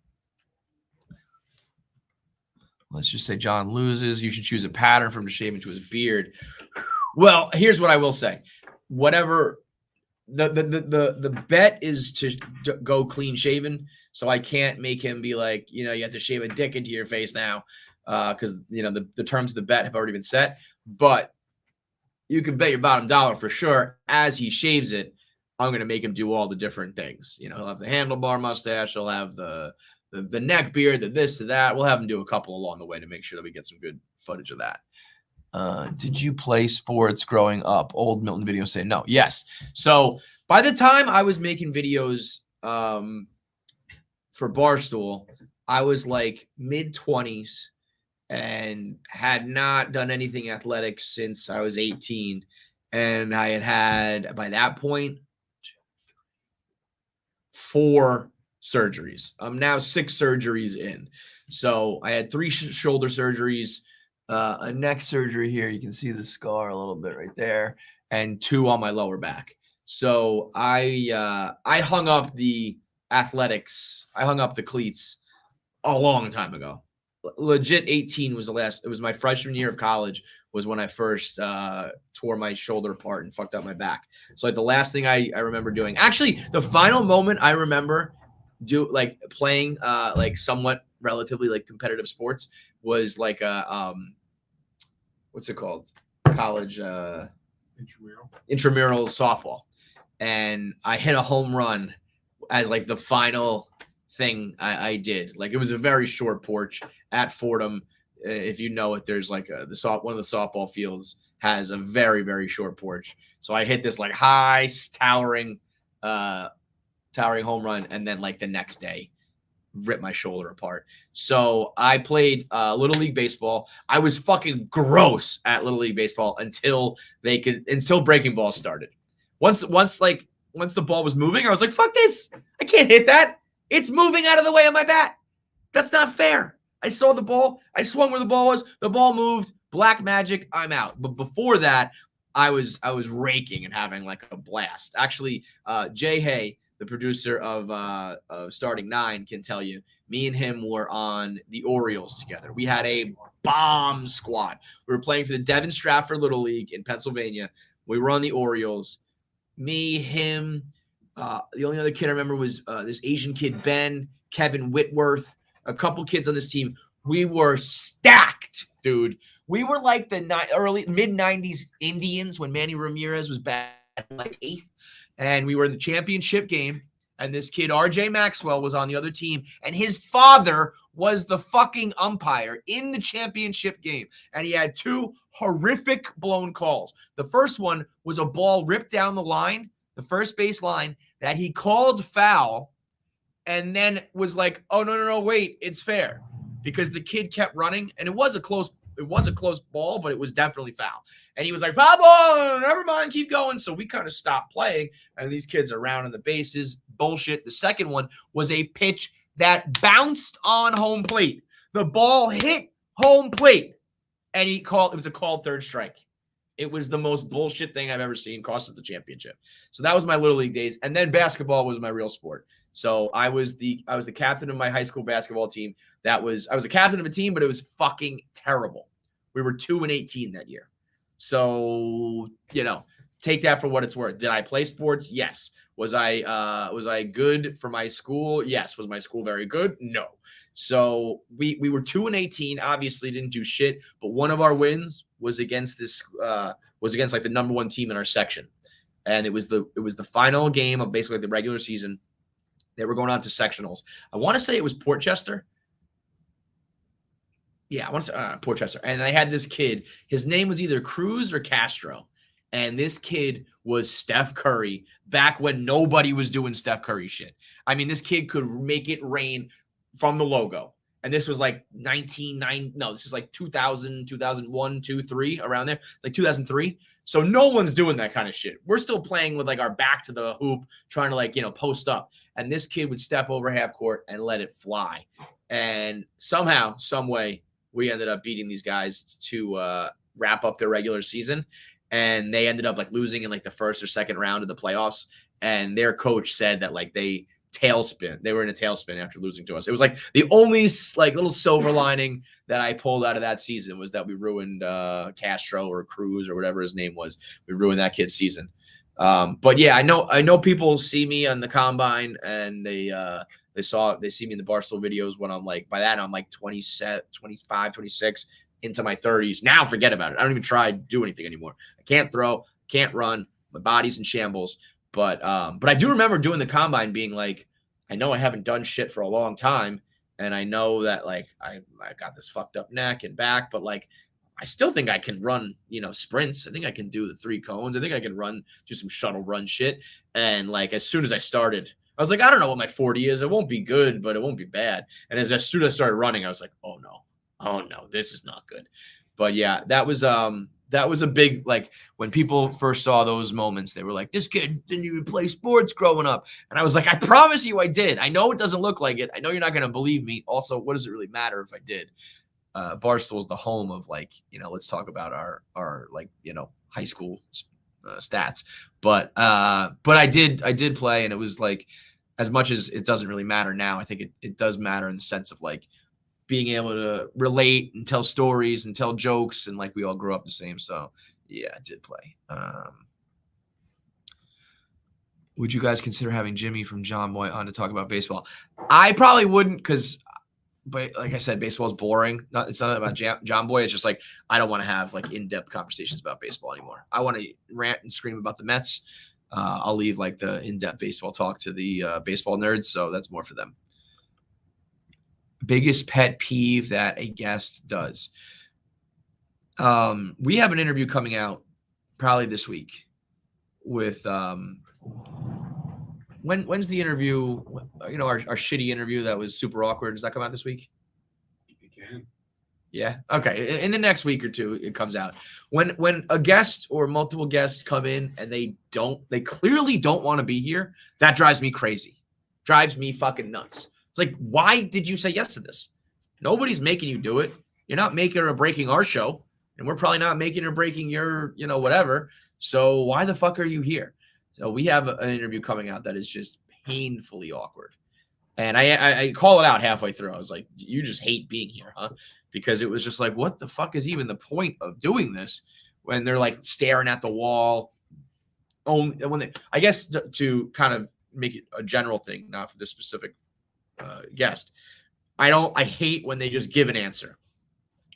Let's just say John loses. You should choose a pattern from the shaving to his beard. Well, here's what I will say. Whatever the bet is to go clean shaven. So I can't make him be like, you have to shave a dick into your face now. Because the terms of the bet have already been set, but you can bet your bottom dollar for sure. As he shaves it, I'm going to make him do all the different things. He'll have the handlebar mustache. He'll have the neck beard, the this, to that. We'll have him do a couple along the way to make sure that we get some good footage of that. Did you play sports growing up? Old Milton videos say no. Yes. So by the time I was making videos for Barstool, I was like mid-20s. And had not done anything athletic since I was 18. And I had by that point, 4 surgeries. I'm now 6 surgeries in. So I had 3 shoulder surgeries, a neck surgery here. You can see the scar a little bit right there, and 2 on my lower back. So I hung up the athletics. I hung up the cleats a long time ago. Legit 18 was it was my freshman year of college was when I first tore my shoulder apart and fucked up my back. So like the last thing I remember doing, actually the final moment I remember playing like somewhat relatively like competitive sports was like a what's it called? College intramural softball. And I hit a home run as like the final thing I did. Like it was a very short porch at Fordham. If you know it, there's like one of the softball fields has a very, very short porch. So I hit this like high towering home run. And then like the next day ripped my shoulder apart. So I played Little League Baseball. I was fucking gross at Little League Baseball until breaking balls started. Once the ball was moving, I was like, fuck this. I can't hit that. It's moving out of the way of my bat. That's not fair. I saw the ball. I swung where the ball was. The ball moved. Black magic. I'm out. But before that, I was raking and having like a blast. Actually, Jay Hay, the producer of Starting Nine, can tell you, me and him were on the Orioles together. We had a bomb squad. We were playing for the Devon Stratford Little League in Pennsylvania. We were on the Orioles. Me, him, the only other kid I remember was this Asian kid, Ben, Kevin Whitworth, a couple kids on this team. We were stacked, dude. We were like the mid-90s Indians when Manny Ramirez was back like 8th. And we were in the championship game. And this kid, RJ Maxwell, was on the other team. And his father was the fucking umpire in the championship game. And he had 2 horrific blown calls. The first one was a ball ripped down the line, the first base line, that he called foul and then was like, oh, no, wait, it's fair. Because the kid kept running. And it was a close ball, but it was definitely foul. And he was like, foul ball, never mind, keep going. So we kind of stopped playing. And these kids are rounding the bases. Bullshit. The second one was a pitch that bounced on home plate. The ball hit home plate. And it was a called third strike. It was the most bullshit thing I've ever seen. Cost us the championship. So that was my Little League days. And then basketball was my real sport. So I was the captain of my high school basketball team. I was a captain of a team, but it was fucking terrible. We were 2-18 that year. So, take that for what it's worth. Did I play sports? Yes. Was I good for my school? Yes. Was my school very good? No. So we were 2-18. Obviously didn't do shit, but one of our wins was against like the number 1 team in our section. And it was the final game of basically the regular season. They were going on to sectionals. I want to say it was Portchester. Yeah, I want to say Portchester. And I had this kid. His name was either Cruz or Castro. And this kid was Steph Curry back when nobody was doing Steph Curry shit. I mean, this kid could make it rain from the logo. And this was like 2000, 2001, 2, 3, around there, like 2003. So no one's doing that kind of shit. We're still playing with like our back to the hoop, trying to like, post up. And this kid would step over half court and let it fly. And somehow, some way, we ended up beating these guys to wrap up their regular season. And they ended up like losing in like the first or second round of the playoffs. And their coach said that like they were in a tailspin after losing to us. It was like the only like little silver lining that I pulled out of that season was that we ruined Castro or Cruz or whatever his name was. We ruined that kid's season. But yeah, I know people see me on the combine and they see me in the Barstool videos when I'm like, by that I'm like 27, 25, 26 into my 30s. Now forget about it. I don't even try to do anything anymore. I can't throw, can't run. My body's in shambles. But I do remember doing the combine being like, I know I haven't done shit for a long time. And I know that like I got this fucked up neck and back, but like I still think I can run, sprints. I think I can do the 3 cones. I think I can do some shuttle run shit. And like as soon as I started, I was like, I don't know what my 40 is. It won't be good, but it won't be bad. And as soon as I started running, I was like, oh no, this is not good. But yeah, that was a big, like when people first saw those moments, they were like, this kid didn't even play sports growing up. And I was like, I promise you I did. I know it doesn't look like it. I know you're not going to believe me. Also, what does it really matter if I did? Barstool is the home of like, let's talk about our like, high school stats. But I did play, and it was like, as much as it doesn't really matter now, I think it does matter in the sense of like being able to relate and tell stories and tell jokes, and like we all grew up the same. So yeah, I did play. Would you guys consider having Jimmy from John Boy on to talk about baseball? I probably wouldn't, but like I said, baseball is boring. It's not about John Boy. It's just like I don't want to have like in-depth conversations about baseball anymore. I want to rant and scream about the Mets. I'll leave like the in-depth baseball talk to the baseball nerds. So that's more for them. Biggest pet peeve that a guest does. We have an interview coming out probably this week with when's the interview? You know, our shitty interview that was super awkward. Does that come out this week? It can. Yeah. Okay. In the next week or two, it comes out. When a guest or multiple guests come in and they clearly don't want to be here, that drives me crazy. Drives me fucking nuts. It's like, why did you say yes to this? Nobody's making you do it. You're not making or breaking our show, and we're probably not making or breaking your, whatever. So why the fuck are you here? So we have an interview coming out that is just painfully awkward. And I call it out halfway through. I was like, you just hate being here, huh? Because it was just like, what the fuck is even the point of doing this when they're like staring at the wall? Only when I guess to kind of make it a general thing, not for this specific guest. I hate when they just give an answer.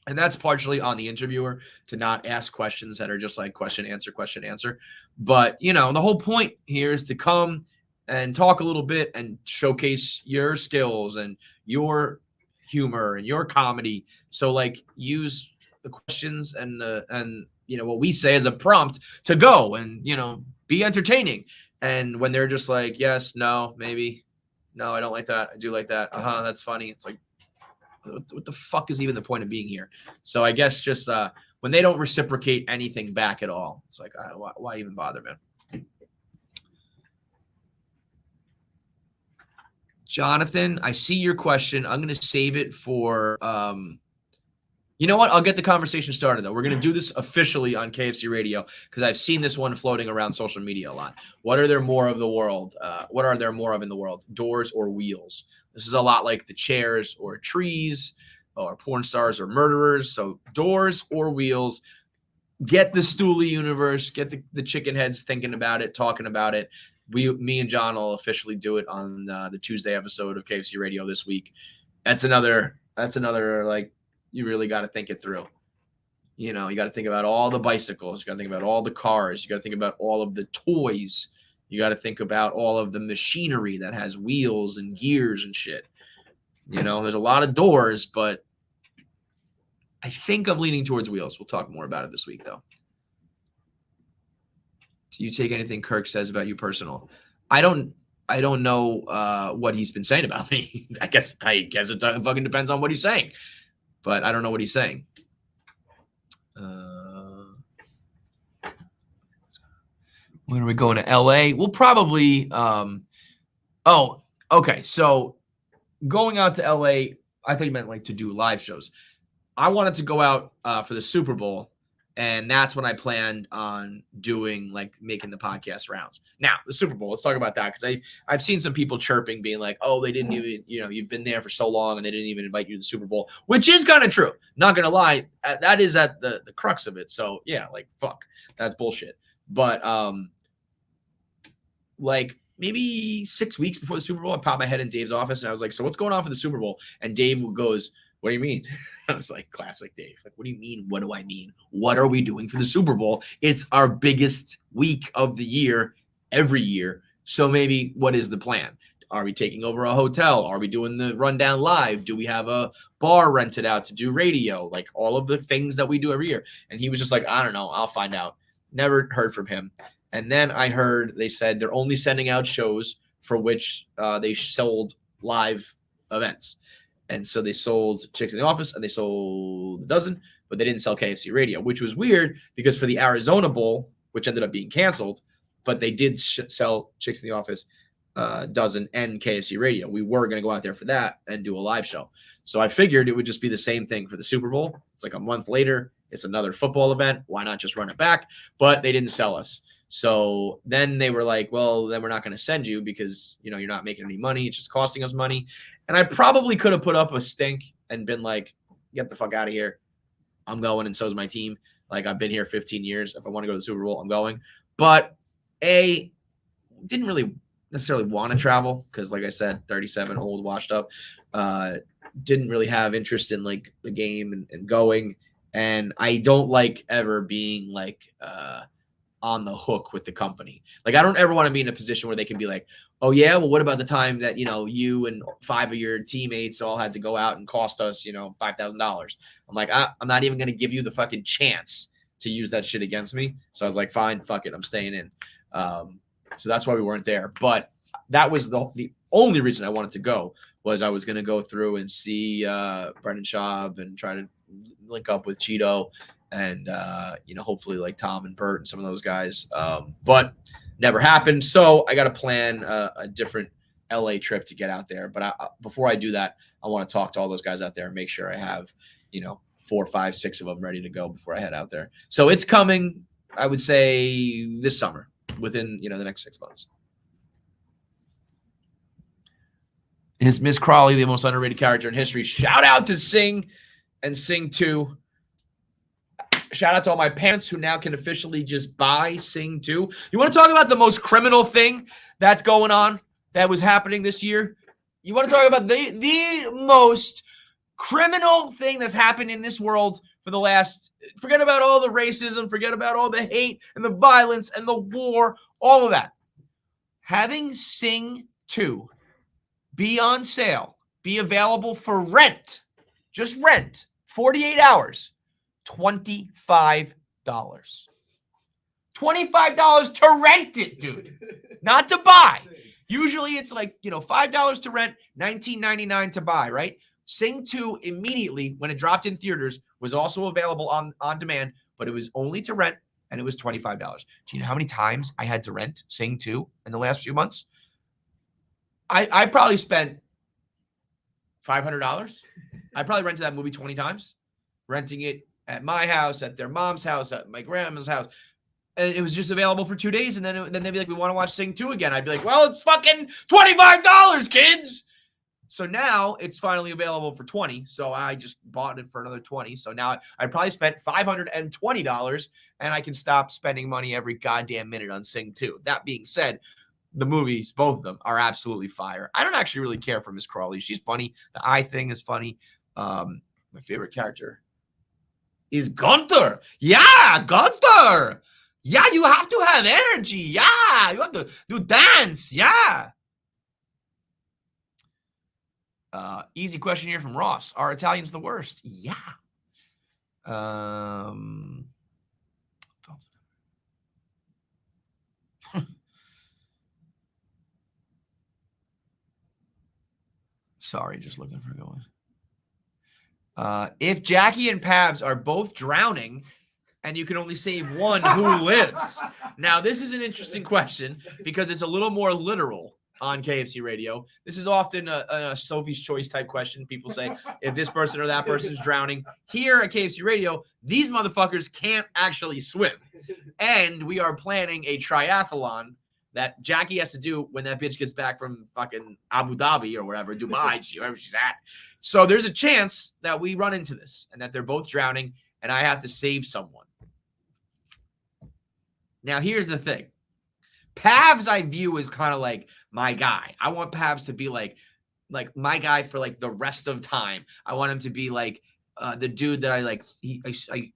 And that's partially on the interviewer to not ask questions that are just like question, answer. But, the whole point here is to come and talk a little bit and showcase your skills and your humor and your comedy. So like use the questions and what we say as a prompt to go and, be entertaining. And when they're just like, yes, no, maybe, no, I don't like that. I do like that. That's funny. It's like, what the fuck is even the point of being here? So I guess just when they don't reciprocate anything back at all, it's like, why even bother, man? Jonathan, I see your question. I'm going to save it for, you know what? I'll get the conversation started, though. We're going to do this officially on KFC Radio because I've seen this one floating around social media a lot. What are there more of the world? What are there more of in the world? Doors or wheels? This is a lot like the chairs or trees or porn stars or murderers. So doors or wheels. Get the Stoolie universe. Get the chicken heads thinking about it, talking about it. Me and John will officially do it on the Tuesday episode of KFC Radio this week. That's another like, you really got to think it through. You got to think about all the bicycles. You got to think about all the cars. You got to think about all of the toys. You got to think about all of the machinery that has wheels and gears and shit. There's a lot of doors, but I think I'm leaning towards wheels. We'll talk more about it this week, though. Do you take anything Kirk says about you personal? I don't know what he's been saying about me. I guess it fucking depends on what he's saying. But I don't know what he's saying. When are we going to LA? We'll probably okay. So going out to LA, I thought you meant like to do live shows. I wanted to go out for the Super Bowl, and that's when I planned on doing like making the podcast rounds. Now, the Super Bowl, let's talk about that because I've seen some people chirping being like, oh, they didn't even, you've been there for so long and they didn't even invite you to the Super Bowl, which is kind of true. Not going to lie. That is at the crux of it. So yeah, like fuck, that's bullshit. But like maybe 6 weeks before the Super Bowl, I popped my head in Dave's office and I was like, so what's going on for the Super Bowl? And Dave goes, what do you mean? I was like, classic Dave. Like, what do you mean? What do I mean? What are we doing for the Super Bowl? It's our biggest week of the year, every year. So maybe what is the plan? Are we taking over a hotel? Are we doing the rundown live? Do we have a bar rented out to do radio? Like all of the things that we do every year. And he was just like, I don't know. I'll find out. Never heard from him. And then I heard they said they're only sending out shows for which they sold live events. And so they sold Chicks in the Office and they sold a dozen, but they didn't sell KFC Radio, which was weird because for the Arizona Bowl, which ended up being canceled, but they did sell Chicks in the Office, dozen, and KFC Radio. We were going to go out there for that and do a live show. So I figured it would just be the same thing for the Super Bowl. It's like a month later. It's another football event. Why not just run it back? But they didn't sell us. So then they were like, well, then we're not going to send you because, you're not making any money. It's just costing us money. And I probably could have put up a stink and been like, get the fuck out of here. I'm going, and so's my team. Like, I've been here 15 years. If I want to go to the Super Bowl, I'm going. But didn't really necessarily want to travel because, like I said, 37, old, washed up. Didn't really have interest in like the game and going. And I don't like ever being like on the hook with the company. Like, I don't ever want to be in a position where they can be like, oh yeah, well, what about the time that, you and 5 of your teammates all had to go out and cost us, $5,000. I'm like, I'm not even going to give you the fucking chance to use that shit against me. So I was like, fine, fuck it, I'm staying in. So that's why we weren't there. But that was the only reason I wanted to go, was I was going to go through and see Brendan Schaub and try to link up with Cheeto and, hopefully like Tom and Bert and some of those guys. But never happened. So I got to plan a different LA trip to get out there. But before I do that, I want to talk to all those guys out there and make sure I have, 4, 5, 6 of them ready to go before I head out there. So it's coming, I would say, this summer, within, the next 6 months. Is Miss Crawley the most underrated character in history? Shout out to Sing and Sing 2. Shout out to all my parents who now can officially just buy Sing 2. You want to talk about the most criminal thing that's going on, that was happening this year? You want to talk about the most criminal thing that's happened in this world for the last, forget about all the racism, forget about all the hate and the violence and the war, all of that. Having Sing 2 be on sale, be available for rent, just rent, 48 hours, $25. $25 to rent it, dude. Not to buy. Usually it's like, $5 to rent, $19.99 to buy, right? Sing 2 immediately, when it dropped in theaters, was also available on demand, but it was only to rent, and it was $25. Do you know how many times I had to rent Sing 2 in the last few months? I probably spent $500. I probably rented that movie 20 times, renting it at my house, at their mom's house, at my grandma's house. And it was just available for 2 days. And then they'd be like, we want to watch Sing 2 again. I'd be like, well, it's fucking $25, kids. So now it's finally available for 20. So I just bought it for another 20. So now I probably spent $520, and I can stop spending money every goddamn minute on Sing 2. That being said, the movies, both of them, are absolutely fire. I don't actually really care for Miss Crawley. She's funny. The eye thing is funny. My favorite character is Gunther. Yeah, Gunther. Yeah, you have to have energy. Yeah, you have to do dance. Yeah. Easy question here from Ross. Are Italians the worst? Yeah. Sorry, just looking for going. If Jackie and Pabs are both drowning and you can only save one, who lives? Now, this is an interesting question because it's a little more literal on KFC radio. This is often a Sophie's Choice type question. People say, if this person or that person's drowning. Here at KFC radio, these motherfuckers can't actually swim. And we are planning a triathlon that Jackie has to do when that bitch gets back from fucking Abu Dhabi or wherever, Dubai, wherever she's at. So there's a chance that we run into this and that they're both drowning and I have to save someone. Now, here's the thing. Pabs I view as kind of like my guy. I want Pabs to be like my guy for like the rest of time. I want him to be like the dude that I like. You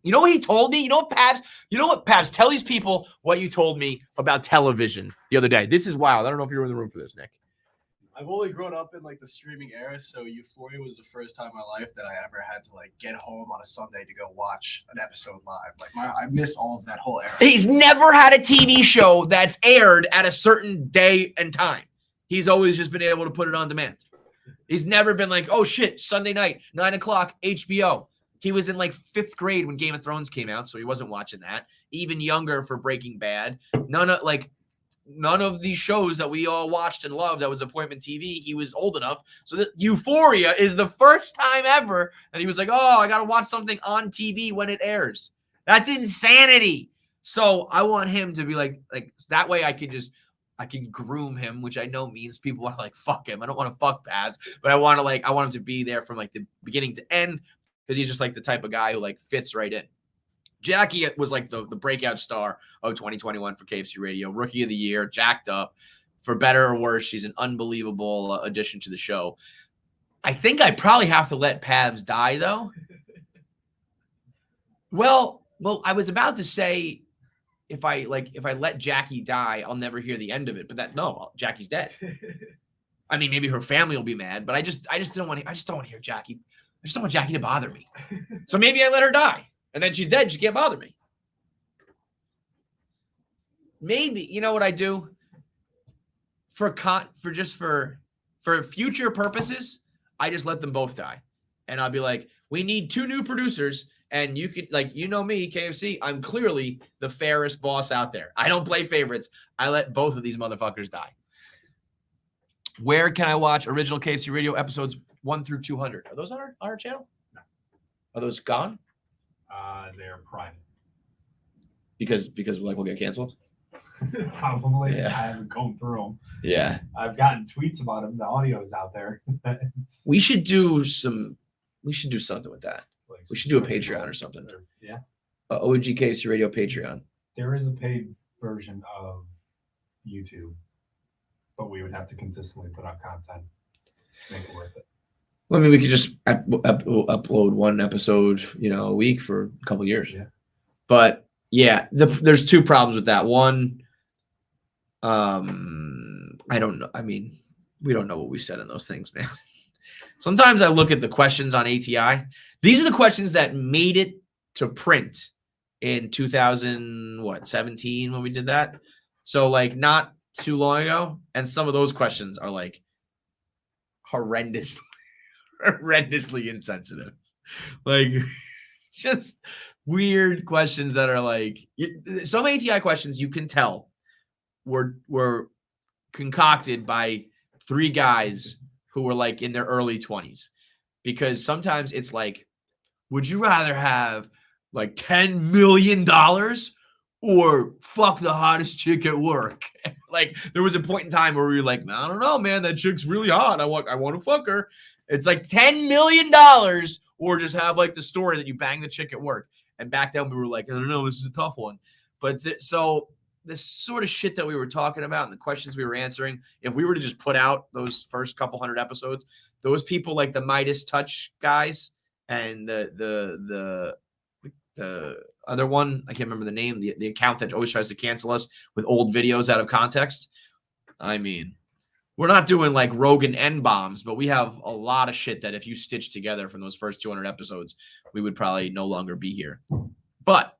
know what he told me? You know what, Pabs? Tell these people what you told me about television the other day. This is wild. I don't know if you were in the room for this, Nick. I've only grown up in like the streaming era, so Euphoria was the first time in my life that I ever had to like get home on a Sunday to go watch an episode live. Like I missed all of that whole era. He's never had a TV show that's aired at a certain day and time. He's always just been able to put it on demand. He's never been like, oh shit, Sunday night, 9:00, HBO. He was in like 5th grade when Game of Thrones came out, so he wasn't watching that. Even younger for Breaking Bad. None of these shows that we all watched and loved that was appointment TV, he was old enough. So that Euphoria is the first time ever that he was like, oh, I got to watch something on TV when it airs. That's insanity. So I want him to be like that way I can groom him, which I know means people want to like fuck him. I don't want to fuck Paz, but I want him to be there from like the beginning to end because he's just like the type of guy who like fits right in. Jackie was like the breakout star of 2021 for KFC Radio, rookie of the year, jacked up. For better or worse, she's an unbelievable addition to the show. I think I probably have to let Pabs die though. Well, I was about to say if I let Jackie die, I'll never hear the end of it. But Jackie's dead. I mean, maybe her family will be mad, but I just don't want to hear Jackie. I just don't want Jackie to bother me. So maybe I let her die. And then she's dead. She can't bother me. Maybe, you know what I do? For future purposes, I just let them both die. And I'll be like, we need 2 new producers. And you could, like, you know me, KFC, I'm clearly the fairest boss out there. I don't play favorites. I let both of these motherfuckers die. Where can I watch original KFC Radio episodes 1 through 200? Are those on our channel? No. Are those gone? They're private. Because we'll get canceled? Probably. Yeah. I haven't combed through them. Yeah. I've gotten tweets about them. The audio's out there. We should do something with that. Like We should do a Patreon or something. Yeah. OG KFC Radio Patreon. There is a paid version of YouTube, but we would have to consistently put out content to make it worth it. Well, I mean, we could just upload 1 episode, a week for a couple years. Yeah. But yeah, there's 2 problems with that. One, I don't know. I mean, we don't know what we said in those things, man. Sometimes I look at the questions on ATI. These are the questions that made it to print in 2017 when we did that. So like not too long ago. And some of those questions are like horrendously insensitive. Like just weird questions that are like some ATI questions you can tell were concocted by 3 guys who were like in their early 20s, because sometimes it's like, would you rather have like $10 million or fuck the hottest chick at work? Like there was a point in time where we were like, I don't know, man, that chick's really hot. I want to fuck her. It's like $10 million or just have like the story that you bang the chick at work. And back then we were like, I don't know, this is a tough one. But so this sort of shit that we were talking about and the questions we were answering, if we were to just put out those first couple hundred episodes, those people like the Midas Touch guys and the other one, I can't remember the name, the account that always tries to cancel us with old videos out of context. I mean, we're not doing like Rogan N-bombs, but we have a lot of shit that if you stitch together from those first 200 episodes, we would probably no longer be here. But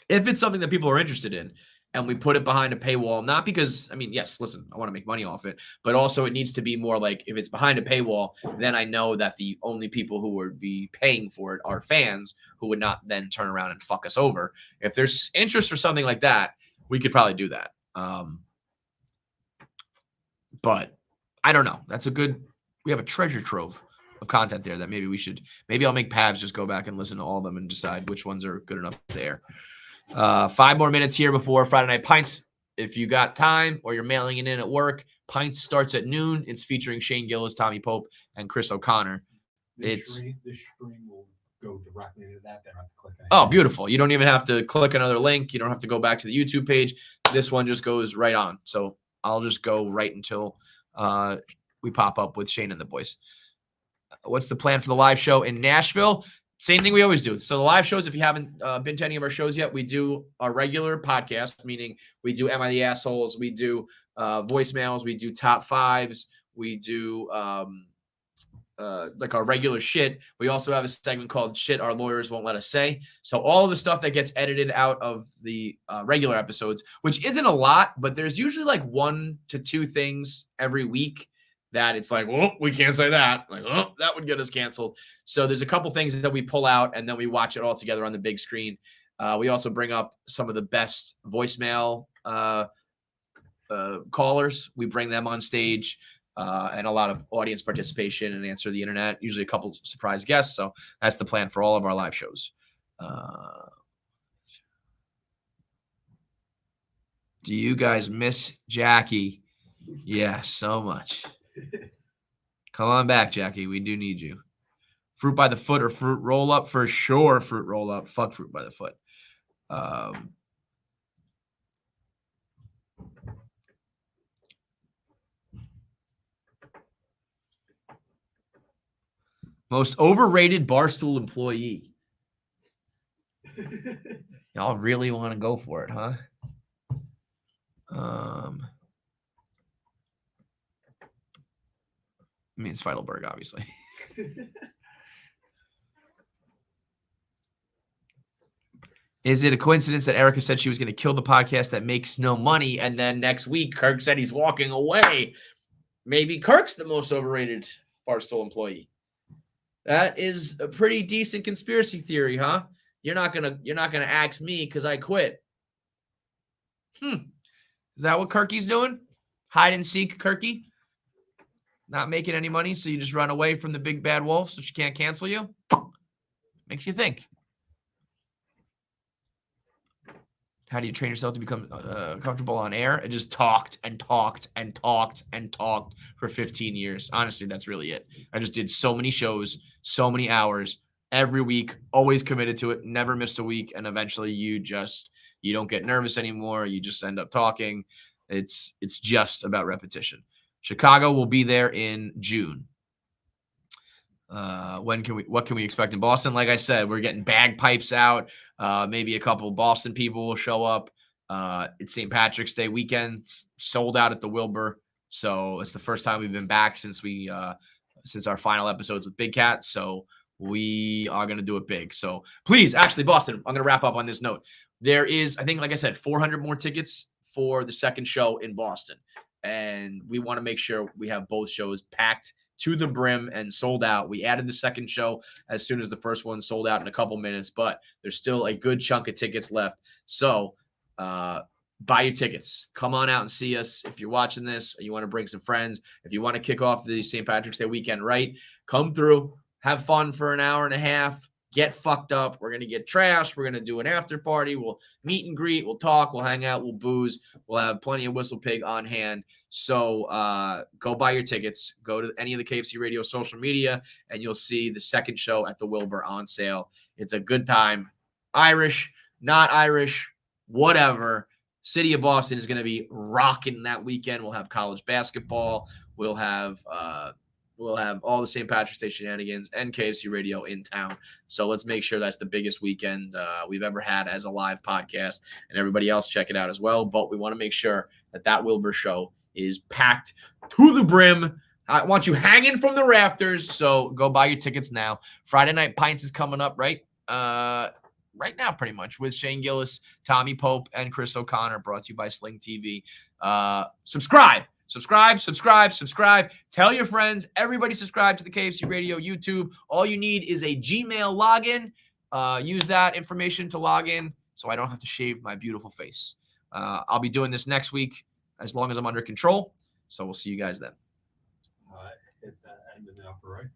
if it's something that people are interested in and we put it behind a paywall, not because, I mean, yes, listen, I want to make money off it, but also it needs to be more like if it's behind a paywall, then I know that the only people who would be paying for it are fans who would not then turn around and fuck us over. If there's interest for something like that, we could probably do that. But I don't know. We have a treasure trove of content there that maybe I'll make Pabs just go back and listen to all of them and decide which ones are good enough to air. 5 more minutes here before Friday Night Pints. If you got time or you're mailing it in at work, Pints starts at noon. It's featuring Shane Gillis, Tommy Pope, and Chris O'Connor. This stream will go directly to that. They don't have to click anything. Oh, beautiful. You don't even have to click another link. You don't have to go back to the YouTube page. This one just goes right on. So I'll just go right until we pop up with Shane and the boys. What's the plan for the live show in Nashville? Same thing we always do. So the live shows, if you haven't been to any of our shows yet, we do our regular podcast, meaning we do Am I the Assholes? We do voicemails. We do top fives. We do like our regular shit. We also have a segment called Shit Our Lawyers Won't Let Us Say. So all of the stuff that gets edited out of the regular episodes, which isn't a lot, but there's usually like 1 to 2 things every week that it's like, well, we can't say that. Like, oh, that would get us canceled. So there's a couple things that we pull out and then we watch it all together on the big screen. We also bring up some of the best voicemail callers. We bring them on stage and a lot of audience participation and answer the internet, usually a couple surprise guests. So that's the plan for all of our live shows. Do you guys miss Jackie? Yeah, so much. Come on back, Jackie. We do need you. Fruit by the foot or fruit roll up? For sure, fruit roll up. Fuck fruit by the foot. Most overrated Barstool employee. Y'all really want to go for it, huh? I mean, it's Vitalberg, obviously. Is it a coincidence that Erica said she was going to kill the podcast that makes no money, and then next week Kirk said he's walking away? Maybe Kirk's the most overrated Barstool employee. That is a pretty decent conspiracy theory, huh? You're not gonna ask me because I quit. Is that what Kirky's doing? Hide and seek, Kirky? Not making any money, so you just run away from the big bad wolf so she can't cancel you? Makes you think. How do you train yourself to become comfortable on air? I just talked and talked and talked and talked for 15 years. Honestly, that's really it. I just did so many shows, so many hours every week, always committed to it, never missed a week. And eventually you don't get nervous anymore. You just end up talking. It's just about repetition. Chicago will be there in June. What can we expect in Boston? Like I said, we're getting bagpipes out. Maybe a couple Boston people will show up. It's St. Patrick's Day weekend, sold out at the Wilbur. So it's the first time we've been back since our final episodes with Big Cat. So we are going to do it big. So please, actually, Boston, I'm going to wrap up on this note. There is, I think, like I said, 400 more tickets for the second show in Boston. And we want to make sure we have both shows packed to the brim and sold out. We added the second show as soon as the first one sold out in a couple minutes, but there's still a good chunk of tickets left. So buy your tickets. Come on out and see us. If you're watching this, or you want to bring some friends, if you want to kick off the St. Patrick's Day weekend right, come through, have fun for an hour and a half, get fucked up. We're going to get trashed. We're going to do an after party. We'll meet and greet. We'll talk. We'll hang out. We'll booze. We'll have plenty of Whistle Pig on hand. So go buy your tickets. Go to any of the KFC Radio social media, and you'll see the second show at the Wilbur on sale. It's a good time. Irish, not Irish, whatever. City of Boston is going to be rocking that weekend. We'll have college basketball. We'll have all the St. Patrick's Day shenanigans and KFC Radio in town. So let's make sure that's the biggest weekend we've ever had as a live podcast, and everybody else check it out as well. But we want to make sure that Wilbur show is packed to the brim. I want you hanging from the rafters. So go buy your tickets now. Friday Night Pints is coming up, right? Right now, pretty much, with Shane Gillis, Tommy Pope, and Chris O'Connor, brought to you by Sling TV. Subscribe. Tell your friends. Everybody subscribe to the KFC Radio YouTube. All you need is a Gmail login. Use that information to log in so I don't have to shave my beautiful face. I'll be doing this next week as long as I'm under control. So we'll see you guys then. Hit that end in the upper right.